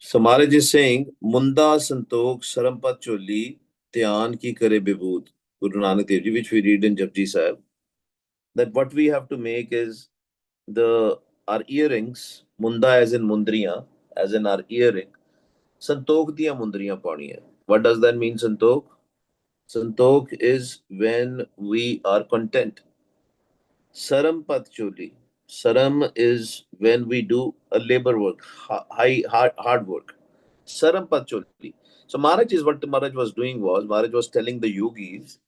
So Maharaj is saying, Munda Santokh Sarampat Choli Dhyan Ki Kare Bibhut, Guru Nanak Dev Ji, which we read in Japji Sahib, that what we have to make is our earrings, Munda as in Mundriya, as in our earring, Santokh diya Mundriya paani hai. What does that mean, Santokh? Santokh is when we are content. Saram Choli. Saram is when we do a labor work, hard work. Saram Choli. So Maharaj is what Maharaj was doing was, Maharaj was telling the yogis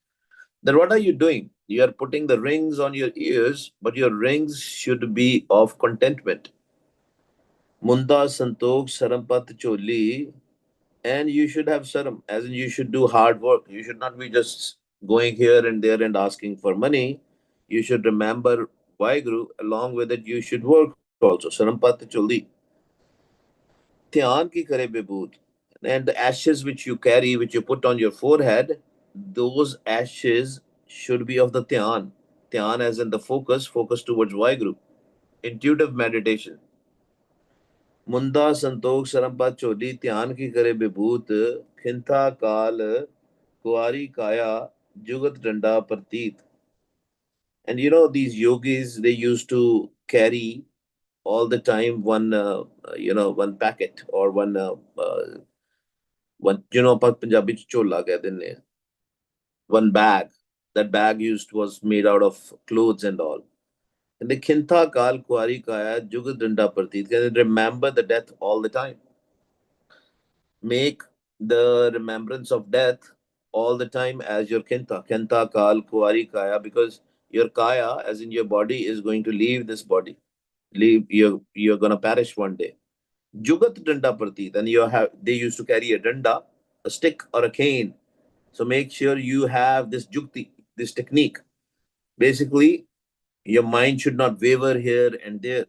that what are you doing? You are putting the rings on your ears, but your rings should be of contentment. Munda Santokh Sarampat Choli, and you should have saram, as in you should do hard work. You should not be just going here and there and asking for money. You should remember Vaheguru. Along with it, you should work also. Sarampat Choli. Dhyan ki kare bibhut. And the ashes which you carry, which you put on your forehead, those ashes should be of the dhyan. Dhyan as in the focus towards Vaheguru. Intuitive meditation. Munda Santokh Sarampat Choli Dhyan ki kare bibhut Khintha Kal Kuari Kaya Jugat Danda Pratit. And you know, these yogis, they used to carry all the time one packet or one, Punjabi ਚ ਝੋਲਾ ਕਹਿ ਦਿੰਦੇ ਆ, one bag. That bag used was made out of clothes and all. And the Khintha Kal Kuari Kaya Jugat Danda Pratit. Can remember the death all the time. Make the remembrance of death all the time as your kinta. Kinta kal kuari kaya, because your kaya, as in your body, is going to leave this body. You're gonna perish one day. Jugat danda pratit, and they used to carry a danda, a stick or a cane. So make sure you have this jukti, this technique. Basically, your mind should not waver here and there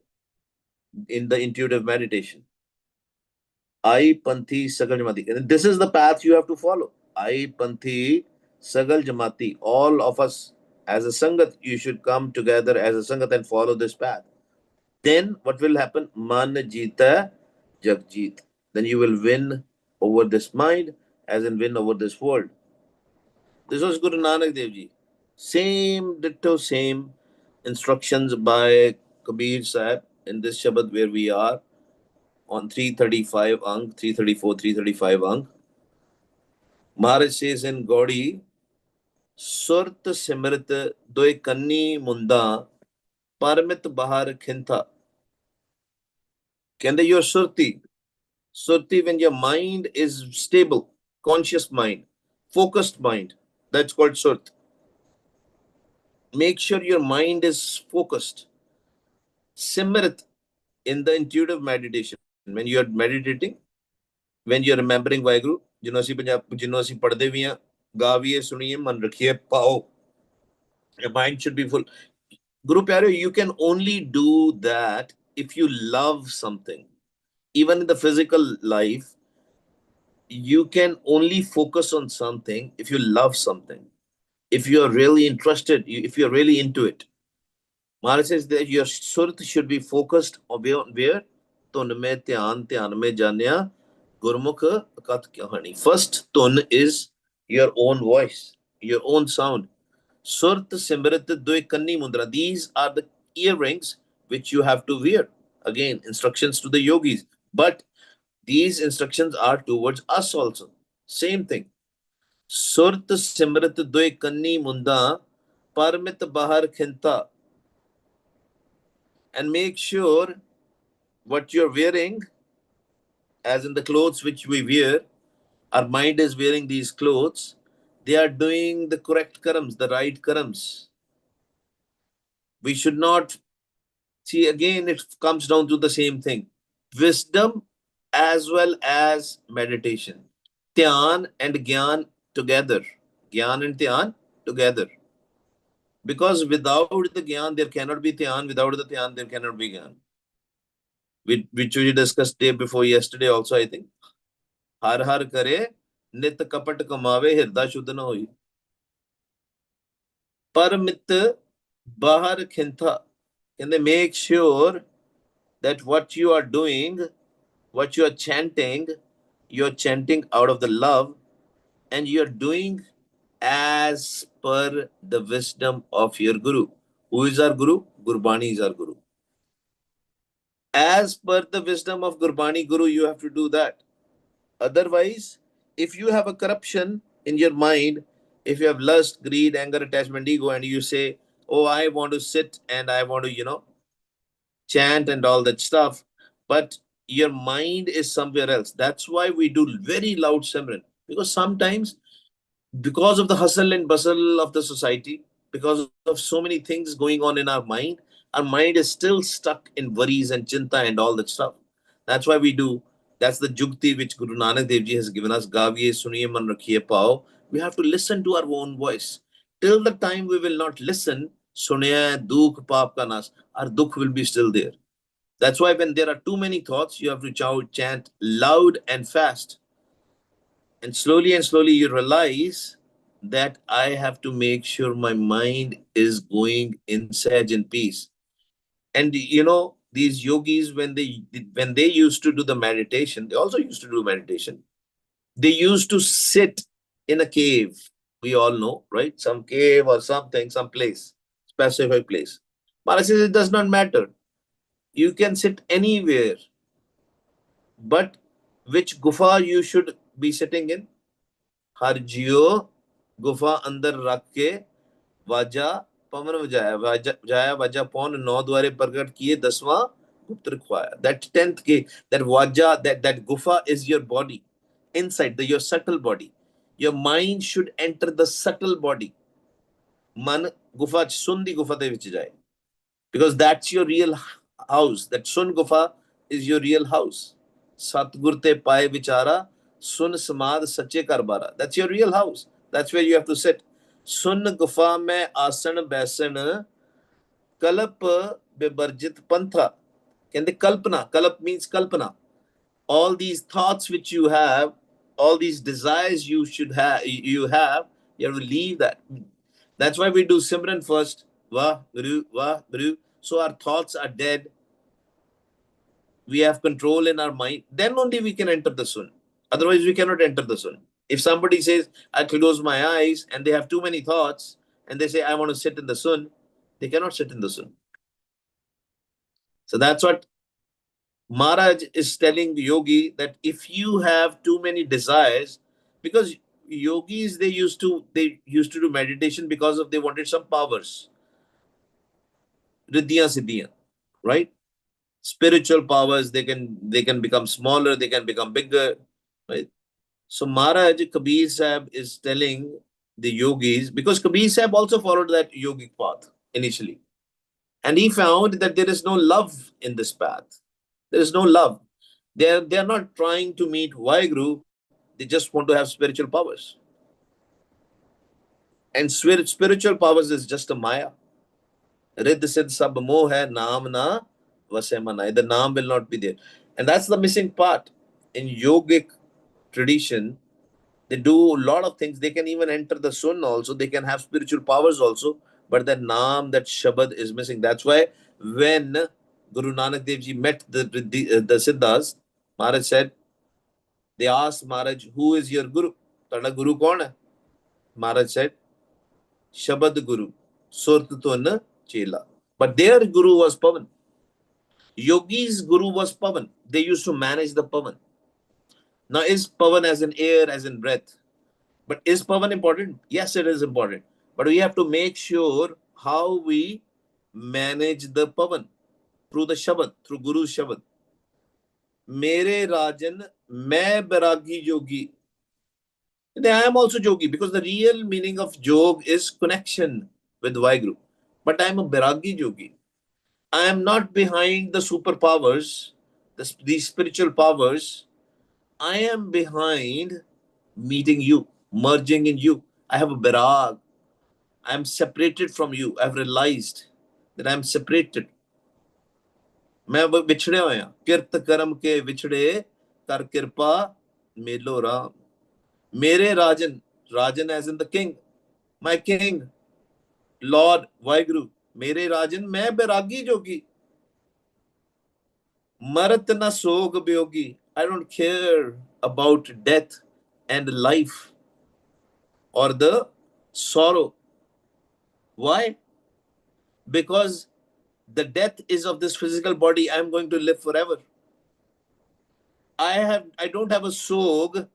in the intuitive meditation. I Panthi Sagal Jamati. And this is the path you have to follow. I Panthi Sagal Jamati. All of us as a Sangat, you should come together as a Sangat and follow this path. Then what will happen? Man Jita Jagjit. Then you will win over this mind, as in win over this world. This was Guru Nanak Dev Ji. Same, ditto, same instructions by Kabir Sahib in this Shabad where we are on 335 Ang, 334, 335 Ang. Maharaj says in Gaudi, Surt Simrit Doi Kanni Munda Parmit Bahar Khintha. Kende your Surti. Surti, when your mind is stable, conscious mind, focused mind, that's called Surt. Make sure your mind is focused. Simrit in the intuitive meditation. When you are meditating, when you are remembering Vaheguru, ਜਿਹਨੂੰ ਅਸੀਂ ਪੜ੍ਹਦੇ ਵੀ ਹਾਂ, ਗਾ ਵੀ ਇਹ ਸੁਣੀਏ, ਮਨ ਰੱਖੀਏ ਪਾਓ. Your mind should be full. Guru Pyare, you can only do that if you love something. Even in the physical life, you can only focus on something if you love something. If you're really interested, if you're really into it. Maharaj says that your surat should be focused on where? Tun mein dhyan mein janya, Gurmukh kat kahani. First tun is your own voice, your own sound. Surat Simrit Doi Kanni Mundra. These are the earrings which you have to wear. Again, instructions to the yogis. But these instructions are towards us also. Same thing. Surat Simrit Doi Kanni Munda Parmit Bahar Khinta. And make sure what you're wearing, as in the clothes which we wear, our mind is wearing these clothes, they are doing the correct karams, the right karams. We should not see, again, it comes down to the same thing. Wisdom as well as meditation. Dhyan and Gyan together. Gyan and Dhyan together. Because without the Gyan, there cannot be Dhyan. Without the Dhyan, there cannot be Gyan. Which we discussed day before yesterday also, I think. Har har kare, nit kapat kamave, hirda shuddha na hoi. Paramit bahar khintha. Can they make sure that what you are doing what you're chanting out of the love, and you're doing as per the wisdom of your Guru. Who is our Guru? Gurbani is our Guru. As per the wisdom of Gurbani Guru, you have to do that. Otherwise, if you have a corruption in your mind, if you have lust, greed, anger, attachment, ego, and you say, oh, I want to sit and I want to, chant and all that stuff, but your mind is somewhere else. That's why we do very loud Simran. Because sometimes, because of the hustle and bustle of the society, because of so many things going on in our mind is still stuck in worries and chinta and all that stuff. That's why we do. That's the jukti which Guru Nanak Dev Ji has given us. Gaviye suniye man rakhiye pao. We have to listen to our own voice. Till the time we will not listen, suniye dukh paap ka nas, our dukh will be still there. That's why when there are too many thoughts, you have to chant loud and fast. And slowly you realize that I have to make sure my mind is going in sage and peace. And these yogis, when they used to do the meditation, they also used to do meditation. They used to sit in a cave. We all know, right? Some cave or something, some place, specific place. Maharaj says it does not matter. You can sit anywhere, but which gufa you should be sitting in? हर जियो गुफा अंदर रख के वाजा पवन बजाया वाजा पौन नौ द्वारे प्रकट किए दसवां गुप्त रखवाया. That 10th के that vaja, that gufa is your body, inside your subtle body. Your mind should enter the subtle body. मन गुफा सुन दी गुफा दे विच जाए, because that's your real house. That sun gufa is your real house. Satgur te paye vichara, sun samad sache karbara. That's your real house. That's where you have to sit. Sun gufa mein asan baisan, kalp bebarjit pantha. Kende kalpana. Kalp means kalpana. All these thoughts which you have, all these desires you have to leave that. That's why we do Simran first. Wah, Guru, Wah, Guru. So our thoughts are dead. We have control in our mind. Then only we can enter the sun. Otherwise, we cannot enter the sun. If somebody says, I close my eyes, and they have too many thoughts, and they say, I want to sit in the sun, they cannot sit in the sun. So that's what Maharaj is telling the yogi, that if you have too many desires, because yogis, they used to do meditation because of they wanted some powers, riddhiyan siddhiyan, right? Spiritual powers, they can become smaller, they can become bigger, right? So Maharaj Kabir Sahib is telling the yogis, because Kabir Sahib also followed that yogic path initially, and he found that there is no love in this path. There is no love. They are not trying to meet Vaheguru. They just want to have spiritual powers. And spiritual powers is just a maya. Riddh Siddh Sab Moh Hai, Naam Na Vase Manai. The Naam will not be there. And that's the missing part. In yogic tradition, they do a lot of things. They can even enter the sun also. They can have spiritual powers also. But that Naam, that Shabad is missing. That's why when Guru Nanak Dev Ji met the Siddhas, Maharaj said, they asked Maharaj, who is your Guru? Tada Guru kaun hai? Maharaj said, Shabad Guru, Surt Tun Chela. But their Guru was Pavan. Yogi's Guru was Pavan. They used to manage the Pavan. Now, is Pavan as in air, as in breath? But is Pavan important? Yes, it is important. But we have to make sure how we manage the Pavan through the Shabad, through Guru's Shabad. Mere Rajan, मैं बैरागी yogi. I am also yogi, because the real meaning of yog is connection with Vaheguru. But I am a Bairagi yogi. I am not behind the superpowers, these spiritual powers. I am behind meeting you, merging in you. I have a Bairag. I am separated from you. I have realized that I am separated. मैं अब बिछड़े हुए हैं. किरत कर्म के विछड़े कर कृपा मेलो राम. मेरे राजन, राजन as in the king, my king, Lord Vaheguru, मेरे राजन, मैं बैरागी जोगी. Marat na sog byogi. I don't care about death and life or the sorrow. Why? Because the death is of this physical body. I'm going to live forever. I don't have a sog,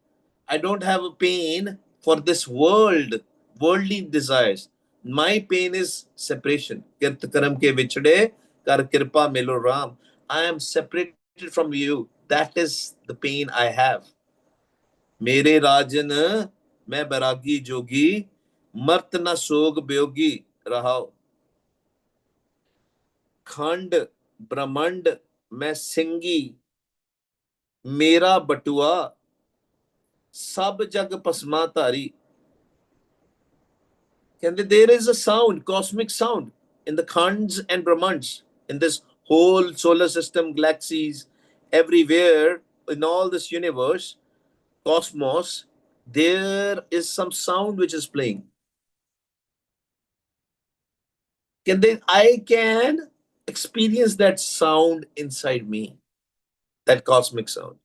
I don't have a pain for this world, worldly desires. My pain is separation. Kirt karam ke vichde, kar kirpa milo ram. I am separated from you. That is the pain I have. मेरे राजन मैं बैरागी जोगी मर्त न सोग ब्योगी रहाओ खंड ब्रह्मांड मैं सिंगी मेरा बटुआ सब जग पसमा धारी there is a sound, cosmic sound in the Khands and Brahmans, in this whole solar system, galaxies, everywhere, in all this universe, cosmos, there is some sound which is playing. I can experience that sound inside me, that cosmic sound.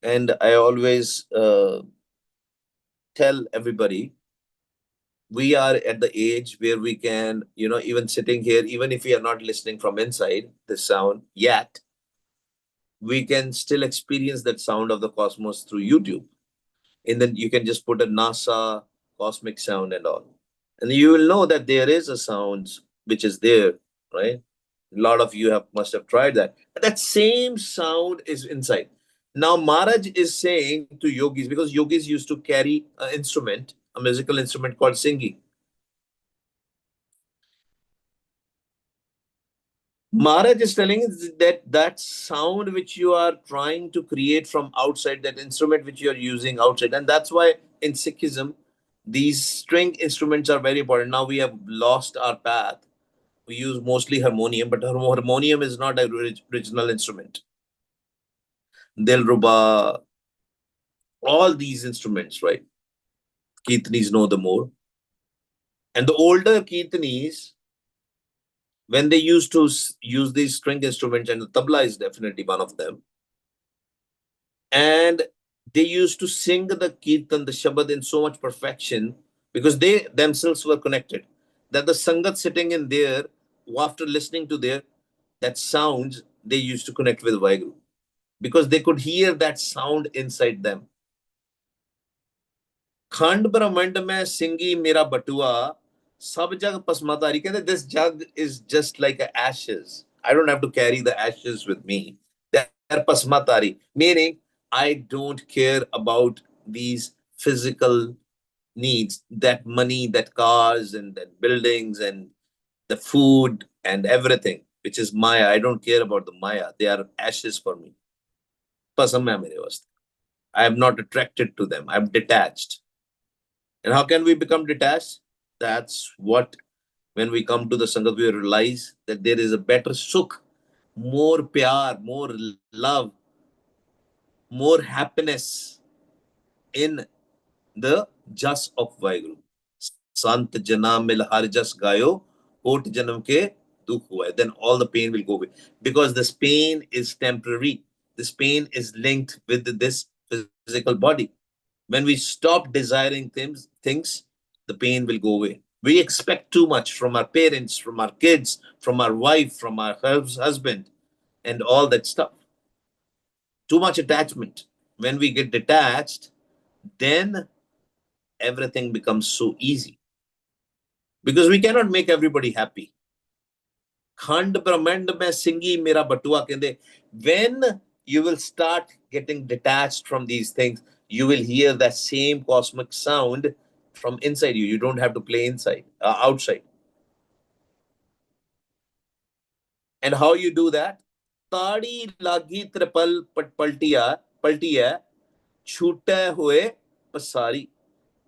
And I always tell everybody, we are at the age where we can, even sitting here, even if we are not listening from inside the sound yet, we can still experience that sound of the cosmos through YouTube. And then you can just put a NASA cosmic sound and all. And you will know that there is a sound which is there, right? A lot of you must have tried that. That same sound is inside. Now, Maharaj is saying to yogis, because yogis used to carry an instrument, a musical instrument called singing. Maharaj is telling that that sound which you are trying to create from outside, that instrument which you are using outside, and that's why in Sikhism, these string instruments are very important. Now we have lost our path. We use mostly harmonium, but harmonium is not a original instrument. Dilruba, all these instruments, right? Kirtanis know the more. And the older Kirtanis, when they used to use these string instruments, and the tabla is definitely one of them, and they used to sing the kirtan, the shabad in so much perfection because they themselves were connected. That the sangat sitting in there, after listening to their that sounds, they used to connect with Vaheguru because they could hear that sound inside them. Khand Brahmand mein singi mera batua, sab jag pasmatari. This jug is just like ashes. I don't have to carry the ashes with me. They're pasmatari, meaning I don't care about these physical needs, that money, that cars, and that buildings, and the food, and everything, which is Maya. I don't care about the Maya. They are ashes for me. Pasam hai mere vaste. I am not attracted to them. I'm detached. And how can we become detached? That's what, when we come to the Sangat, we realize that there is a better sukh, more pyar, more love, more happiness in the jas of Vaheguru. Sant jana mil har jas gayo, kot janam ke dukh hua. Then all the pain will go away. Because this pain is temporary. This pain is linked with this physical body. When we stop desiring things, the pain will go away. We expect too much from our parents, from our kids, from our wife, from our husband, and all that stuff. Too much attachment. When we get detached, then everything becomes so easy. Because we cannot make everybody happy. Khand Brahmand mein singi mera batua kende. When you will start getting detached from these things, you will hear that same cosmic sound from inside you. You don't have to play outside. And how you do that? Tadi lagi tripal paltiya, chute hue pasari.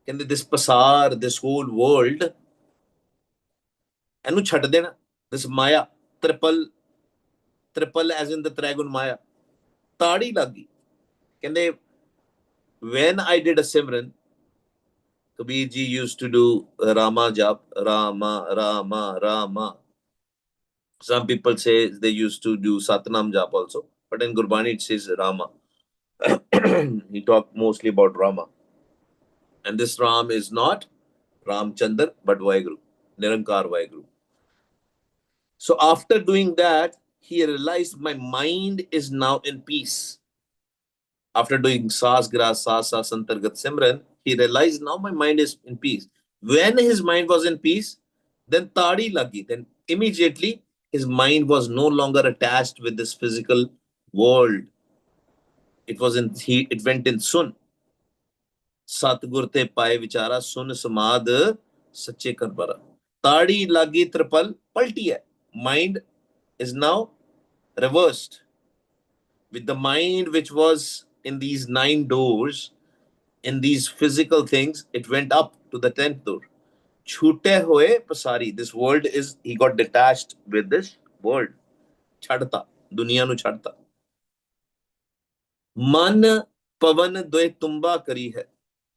Kende this pasar, this whole world, enu chhad dena. This Maya, triple as in the Trigun Maya. Tadi lagi. Kende, when I did a Simran, Kabir ji used to do Rama Jap, Rama, Rama, Rama. Some people say they used to do Satnam Jap also, but in Gurbani it says Rama. He talked mostly about Rama. And this Ram is not Ramchandar, but Vaheguru, Nirankar Vaheguru. So after doing that, he realized my mind is now in peace. After doing Sas Gra Sas Sas Antargat Simran, he realized now my mind is in peace. When his mind was in peace, then Tadi Lagi, then immediately his mind was no longer attached with this physical world. It went in Sun. Satgur te paye vichara sun samad sache karbara. Tadi lagi tripal palti hai. Mind is now reversed. With the mind which was in these 9 doors, in these physical things, it went up to the 10th door. Chute hoye pasari. This world is, he got detached with this world. Chadta. Duniya nu chadta. Man pavan doye tumba kari hai.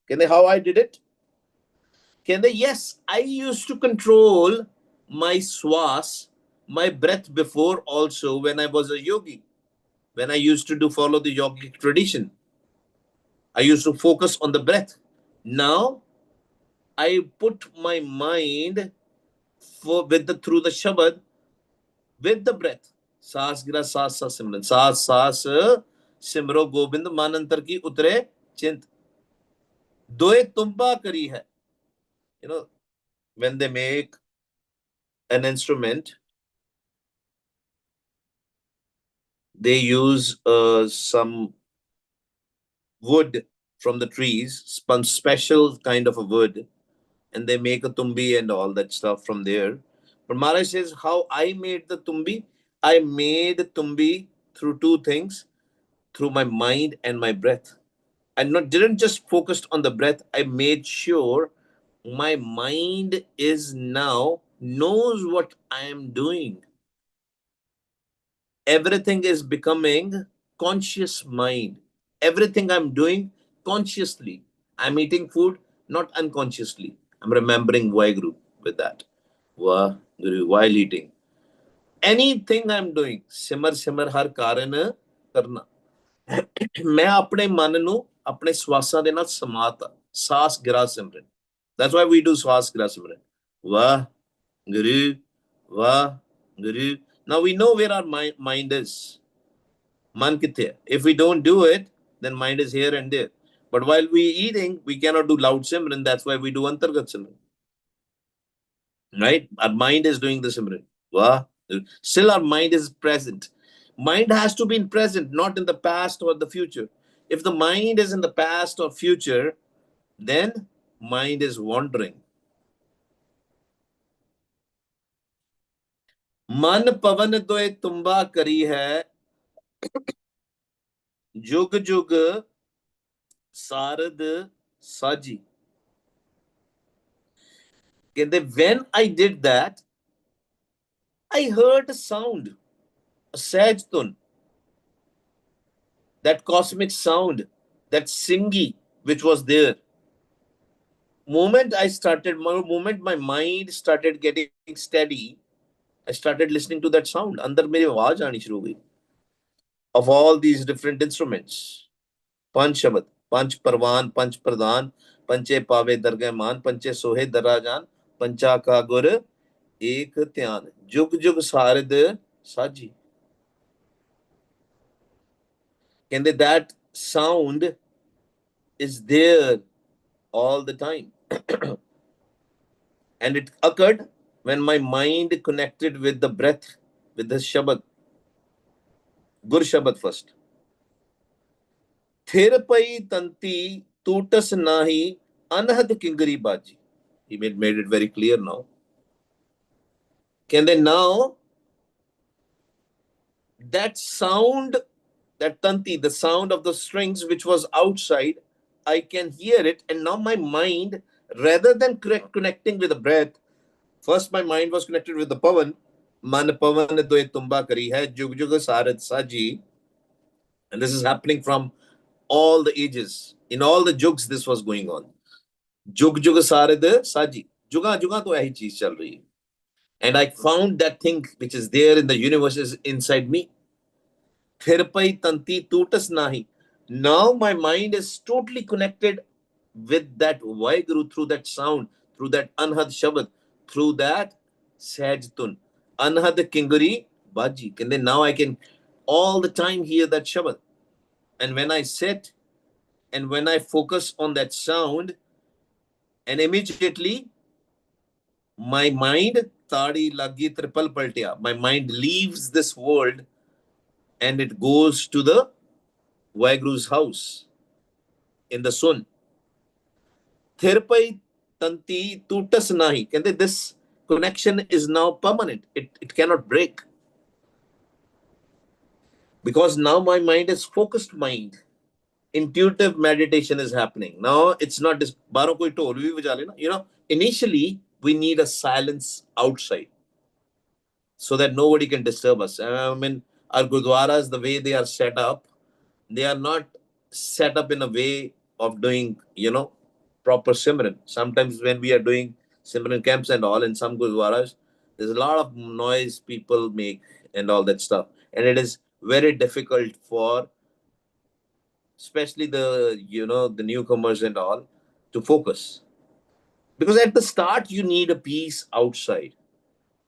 Kende how I did it? Kende, yes, I used to control my swas, my breath before also when I was a yogi. When I used to follow the yogic tradition, I used to focus on the breath. Now I put my mind through the Shabad with the breath. Saas gira saas sa simran. Saas saas simro gobind manantar ki utre chint. Doe tumba kari hai. You know, when they make an instrument, they use some wood from the trees, some special kind of a wood, and they make a tumbi and all that stuff from there. But Maharaj says, how I made the tumbi? I made tumbi through 2 things, through my mind and my breath. I didn't just focus on the breath. I made sure my mind is now knows what I am doing. Everything is becoming conscious mind. Everything I'm doing consciously. I'm eating food, not unconsciously. I'm remembering Vaheguru with that. Vaheguru, while eating. Anything I'm doing, simar simar har karan karna. मैं अपने मन ਨੂੰ ਆਪਣੇ ਸਵਾਸਾਂ ਦੇ ਨਾਲ ਸਮਾਤਾ ਸਾਸ ਗਿਰਾ ਸਿਮਰਨ. That's why we do swas gira simran. Vah Guru, Vah Guru. Now we know where our mind is. Man kithe. If we don't do it, then mind is here and there. But while we eating, we cannot do loud simran. That's why we do antargat simran. Right? Our mind is doing the simran. Vah. Still our mind is present. Mind has to be in present, not in the past or the future. If the mind is in the past or future, then mind is wandering. मन पवन दोए तुम्बा करी है जुग जुग सारद साजी. When I did that, I heard a sound, a saj tun, that cosmic sound, that singi which was there. Moment my mind started getting steady, I started listening to that sound. अंदर मेरी आवाज आनी शुरू हो गई. Of all these different instruments. Panch Shabad, Panch Parvan, Panch Pradhan, Panche Pave Dargah Man, Panche Sohe Darajan, Pancha Ka Gur, Ek Dhyan, Jug Jug Sarad Saji. That sound is there all the time. And it occurred when my mind connected with the breath, with the Shabad. Gur Shabad first. Thir pai tanti tutas nahi anhad kingari baji. He made it very clear now. Now that sound, that tanti, the sound of the strings which was outside, I can hear it. And now my mind, rather than connecting with the breath, first my mind was connected with the pavan. Man pavan doye tumba kari hai, jug jug sarad saji. And this is happening from all the ages. In all the jugs, this was going on. Jug jug sarad saji. Juga juga to yahi cheez chal rahi hai. And I found that thing which is there in the universe is inside me. Thirpai tanti tutas nahi. Now my mind is totally connected with that Vaheguru through that sound, through that Anhad Shabad, through that Sahaj Anhad Kinguri Baji. And then now I can all the time hear that Shabad. And when I sit and when I focus on that sound, and immediately my mind, Tadi Lagi Tripal Paltia, my mind leaves this world and it goes to the Vaheguru's house in the sun. Thirpai tanti tutas nahi. This connection is now permanent. It cannot break. Because now my mind is focused mind. Intuitive meditation is happening. Now it's not this baro koi tol bhi baja le na. You know, initially we need a silence outside so that nobody can disturb us. I mean, our gurdwaras, the way they are set up, they are not set up in a way of doing, proper Simran. Sometimes when we are doing Simran camps and all in some Gurdwaras, there's a lot of noise people make and all that stuff. And it is very difficult for, especially the newcomers and all, to focus. Because at the start, you need a peace outside.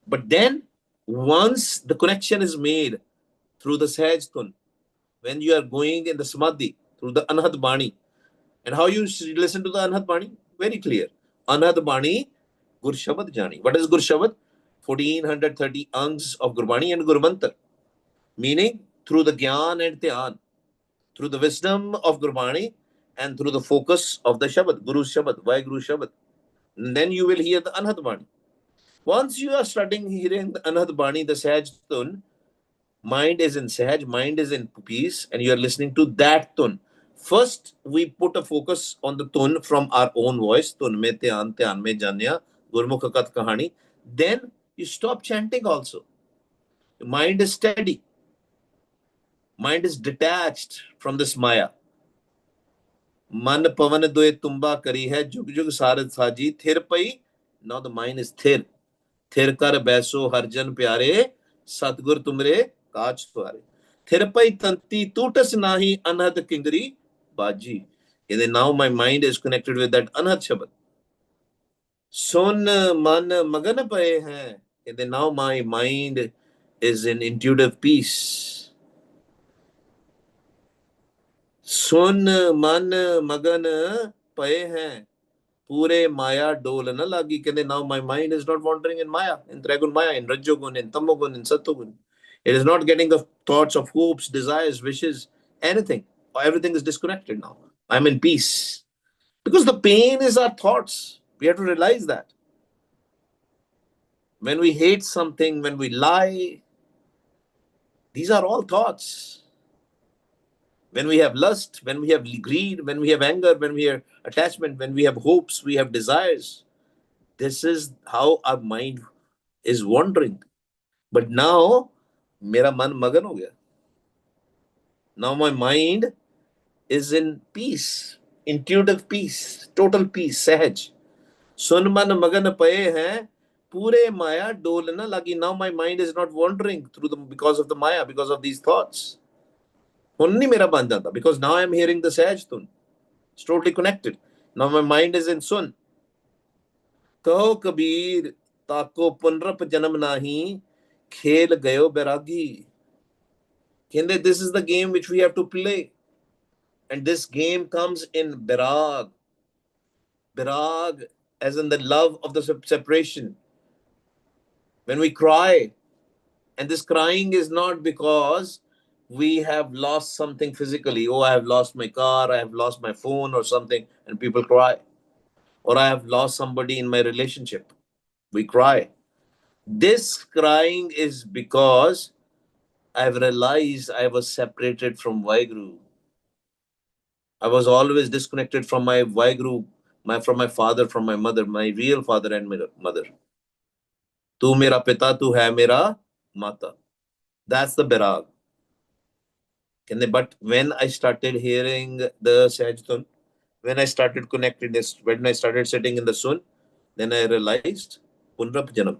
But then, once the connection is made through the Sahaj Tun, when you are going in the Samadhi, through the Anhad Bani, and how you listen to the Anhad Bani? Very clear. Anhad Bani, Gur Shabad Jani. What is Gur Shabad? 1430 angs of Gurbani and Gurmantar. Meaning, through the Gyan and Dhyan, through the wisdom of Gurbani, and through the focus of the Shabad, Guru Shabad, Vaheguru Shabad. And then you will hear the Anhad Bani. Once you are starting hearing the Anhad Bani, the Sahaj Tun, mind is in Sahaj, mind is in peace, and you are listening to that Tun. First, we put a focus on the Tun from our own voice, Tun me Dhyan me janya, Gurmukh Kat Kahani. Then you stop chanting also. Your mind is steady. Mind is detached from this Maya. Man pavan doye tumba kari hai, jug jug sarad saji, thir pai. Now the mind is thir. थिर कर बैसो हरजन प्यारे सतगुर तुमरे काज तुआरे थिर पई तंती टूटस नाही अनहद किंगरी बाजी. And now my mind is connected with that anhad shabad. Sun man magan paye hain. And now my mind is in intuitive peace. Sun man magan paye hain. Pure Maya dole na lagi. Now my mind is not wandering in Maya, in Trigun Maya, in Rajogun, in Tamogun, in Satogun. It is not getting the thoughts of hopes, desires, wishes, anything. Everything is disconnected now. I'm in peace. Because the pain is our thoughts. We have to realize that. When we hate something, when we lie, these are all thoughts. When we have lust, when we have greed, when we have anger, when we have attachment, when we have hopes, we have desires. This is how our mind is wandering. But now, mera man magan ho gaya. Now my mind is in peace, intuitive peace, total peace, sahaj. Sun man magan paye hain, pure maya dol na lagi. Now my mind is not wandering because of the maya, because of these thoughts. Only mera ban jata, because now I am hearing the sahaj tun. It's totally connected. Now my mind is in sun. कहो कबीर ताको पुनरप जन्म नाही खेल गयो बैरागी. This is the game which we have to play, and this game comes in birag. Birag as in the love of the separation. When we cry, and this crying is not because we have lost something physically. Oh, I have lost my car, I have lost my phone or something, and people cry. Or I have lost somebody in my relationship. We cry. This crying is because I've realized I was separated from Vaheguru. I was always disconnected from my Vaheguru, from my father, from my mother, my real father and mother. Tu mera pita, tu hai mera mata. That's the birag. But when I started hearing the Sahajtun, when I started connecting this, when I started sitting in the sun, then I realized Punrap Janam.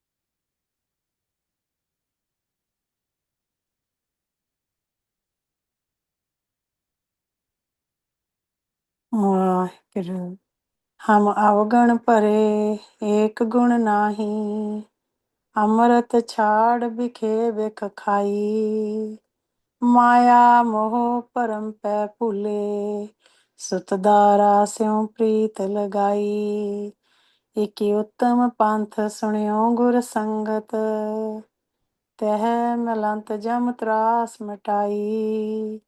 Waheguru. हम अवगण भरे एक गुण नाही, अमृत छाड़ बिखे बिख खाई। माया मोह परम पै भूले, सुतदारा स्यों प्रीत लगाई। इक उत्तम पंथ सुनियो गुर संगत, तह मलंत जम त्रास मिटाई।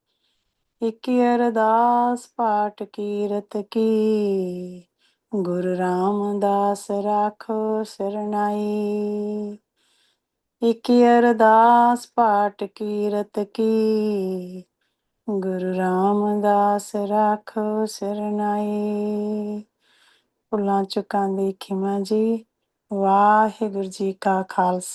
इक अरदास पाठ कीरत की, गुरु रामदास राखो सरनाई। इक अरदास पाठ कीरत की, गुरु रामदास राखो सरनाई। ਭੁੱਲਾਂ ਚੁੱਕਾਂ ਦੀ ਖਿਮਾ ਜੀ। ਵਾਹਿਗੁਰੂ ਜੀ ਕਾ ਖਾਲਸਾ